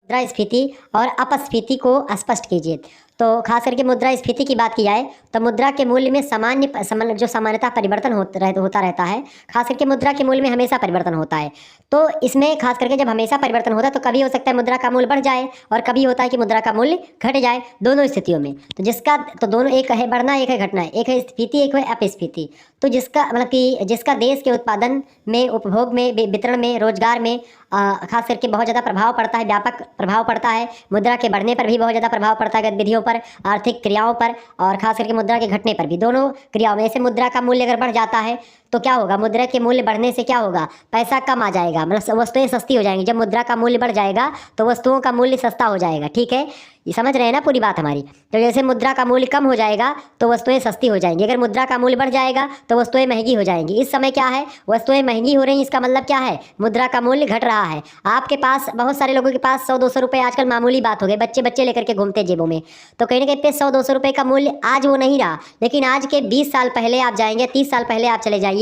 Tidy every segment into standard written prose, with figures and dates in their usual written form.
मुद्रास्फीति और अपस्फीति को स्पष्ट कीजिए। तो खास करके मुद्रास्फीति की बात की जाए तो मुद्रा के मूल्य में जो सामान्यतः परिवर्तन होता रहता है। खास करके मुद्रा के मूल्य में हमेशा परिवर्तन होता है। तो इसमें खास करके जब हमेशा परिवर्तन होता है तो कभी हो सकता है मुद्रा का मूल्य बढ़ जाए और कभी होता है कि मुद्रा का मूल्य घट जाए, दोनों स्थितियों में। तो दोनों, एक है बढ़ना, एक है घटना, एक है स्फीति, एक है अपस्फीति। तो जिसका मतलब कि जिसका देश के उत्पादन में, उपभोग में, वितरण में, रोजगार में खास करके बहुत ज़्यादा प्रभाव पड़ता है, व्यापक प्रभाव पड़ता है। मुद्रा के बढ़ने पर भी बहुत ज़्यादा प्रभाव पड़ता है, गतिविधियों पर, आर्थिक क्रियाओं पर, और खास करके मुद्रा के घटने पर भी, दोनों क्रियाओं में। ऐसे मुद्रा का मूल्य अगर बढ़ जाता है तो क्या होगा? मुद्रा के मूल्य बढ़ने से क्या होगा? पैसा कम आ जाएगा, मतलब वस्तुएं सस्ती हो जाएंगी। जब मुद्रा का मूल्य बढ़ जाएगा तो वस्तुओं का मूल्य सस्ता हो जाएगा। ठीक है, ये समझ रहे हैं ना पूरी बात हमारी? तो जैसे मुद्रा का मूल्य कम हो जाएगा तो वस्तुएं सस्ती हो जाएंगी, अगर मुद्रा का मूल्य बढ़ जाएगा तो वस्तुएं महंगी हो जाएंगी। इस समय क्या है? वस्तुएं महंगी हो रही हैं, इसका मतलब क्या है? मुद्रा का मूल्य घट रहा है। आपके पास, बहुत सारे लोगों के पास 100-200 रुपये आजकल मामूली बात हो गई, बच्चे लेकर के घूमते जेबों में। तो कहीं ना कहीं पे 100-200 रुपये का मूल्य आज वो नहीं रहा, लेकिन आज के 20 साल पहले आप जाएंगे, 30 साल पहले आप चले जाइए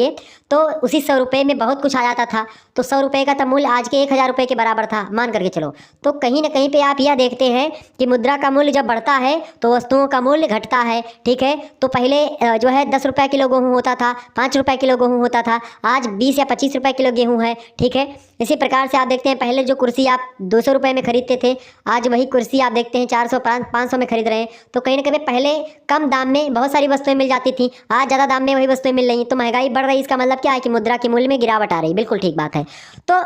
तो उसी 100 रुपये में बहुत कुछ आ जाता था। तो 100 रुपये का तो मूल्य आज के 1000 रुपये के बराबर था, मान करके चलो। तो कहीं ना कहीं पे आप यह देखते हैं कि मुद्रा का मूल्य जब बढ़ता है तो वस्तुओं का मूल्य घटता है। ठीक है, तो पहले जो है 10 रुपये किलो गेहूँ होता था, 5 रुपये किलो गेहूँ होता था, आज 20 या 25 रुपये किलो गेहूँ है। ठीक है, इसी प्रकार से आप देखते हैं पहले जो कुर्सी आप 200 रुपये में खरीदते थे, आज वही कुर्सी आप देखते हैं 400-500 में खरीद रहे हैं। तो कहीं ना कहीं पहले कम दाम में बहुत सारी वस्तुएं मिल जाती थी, आज ज़्यादा दाम में वही वस्तुएं मिल रही हैं। तो महंगाई बढ़ रही है, इसका मतलब क्या है कि मुद्रा के मूल्य में गिरावट आ रही है। बिल्कुल ठीक बात है। तो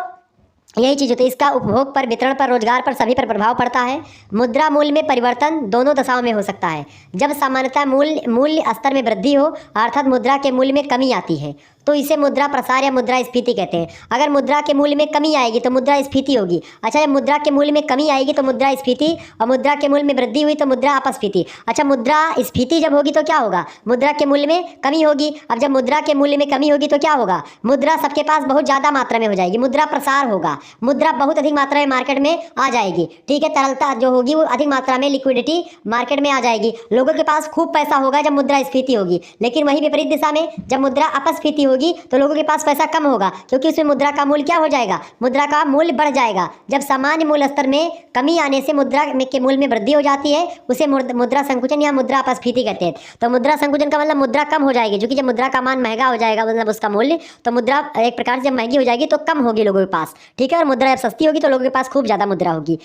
यही चीज़ होती है, इसका उपभोग पर, वितरण पर, रोजगार पर, सभी पर प्रभाव पड़ता है। मुद्रा मूल्य में परिवर्तन दोनों दशाओं में हो सकता है। जब सामान्यतः मूल्य स्तर में वृद्धि हो, अर्थात मुद्रा के मूल्य में कमी आती है, तो इसे मुद्रा प्रसार या मुद्रास्फीति कहते हैं। अगर मुद्रा के मूल्य में कमी आएगी तो मुद्रास्फीति होगी। अच्छा, जब मुद्रा के मूल्य में कमी आएगी तो मुद्रास्फीति, और मुद्रा के मूल्य में वृद्धि हुई तो मुद्रा अपस्फीति। अच्छा, मुद्रास्फीति जब होगी तो क्या होगा? मुद्रा के मूल्य में कमी होगी। अब जब मुद्रा के मूल्य में कमी होगी तो क्या होगा? मुद्रा सबके पास बहुत ज़्यादा मात्रा में हो जाएगी, मुद्रा प्रसार होगा, मुद्रा बहुत अधिक मात्रा में मार्केट में आ जाएगी। ठीक है, तरलता जो होगी वो अधिक मात्रा में, लिक्विडिटी मार्केट में आ जाएगी, लोगों के पास खूब पैसा होगा जब मुद्रास्फीति होगी। लेकिन वही विपरीत दिशा में जब मुद्रा अपस्फीति होगी तो लोगों के पास पैसा कम होगा, क्योंकि उसमें मुद्रा का मूल्य क्या हो जाएगा? मुद्रा का मूल्य बढ़ जाएगा। जब सामान्य मूल्य स्तर में कमी आने से मुद्रा के मूल्य में वृद्धि हो जाती है, उसे मुद्रा संकुचन या मुद्रा अपस्फीति कहते हैं। तो मुद्रा संकुचन का मतलब मुद्रा कम हो जाएगी, क्योंकि जब मुद्रा का मान महंगा हो जाएगा, मतलब उसका मूल्य, तो मुद्रा एक प्रकार से जब महंगी हो जाएगी तो कम होगी लोगों के पास। ठीक है, और मुद्रा जब सस्ती होगी तो लोगों के पास खूब ज़्यादा मुद्रा होगी।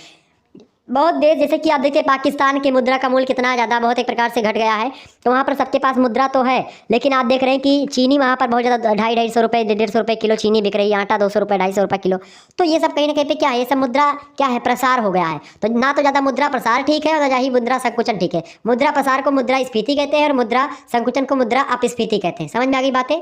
बहुत देश, जैसे कि आप देखिए पाकिस्तान के मुद्रा का मूल्य कितना ज़्यादा, बहुत एक प्रकार से घट गया है, तो वहाँ पर सबके पास मुद्रा तो है, लेकिन आप देख रहे हैं कि चीनी वहाँ पर बहुत ज़्यादा 250-250 रुपये, 150 रुपये किलो चीनी बिक रही है, आटा 200 रुपये, 250 रुपये किलो। तो ये सब कहीं ना कहीं पे क्या है? ये सब मुद्रा क्या है? प्रसार हो गया है। तो ना तो ज़्यादा मुद्रा प्रसार ठीक है और ना ही मुद्रा संकुचन ठीक है। मुद्रा प्रसार को मुद्रास्फीति कहते हैं और मुद्रा संकुचन को मुद्रा अपस्फीति कहते हैं। समझ में आ गई बातें?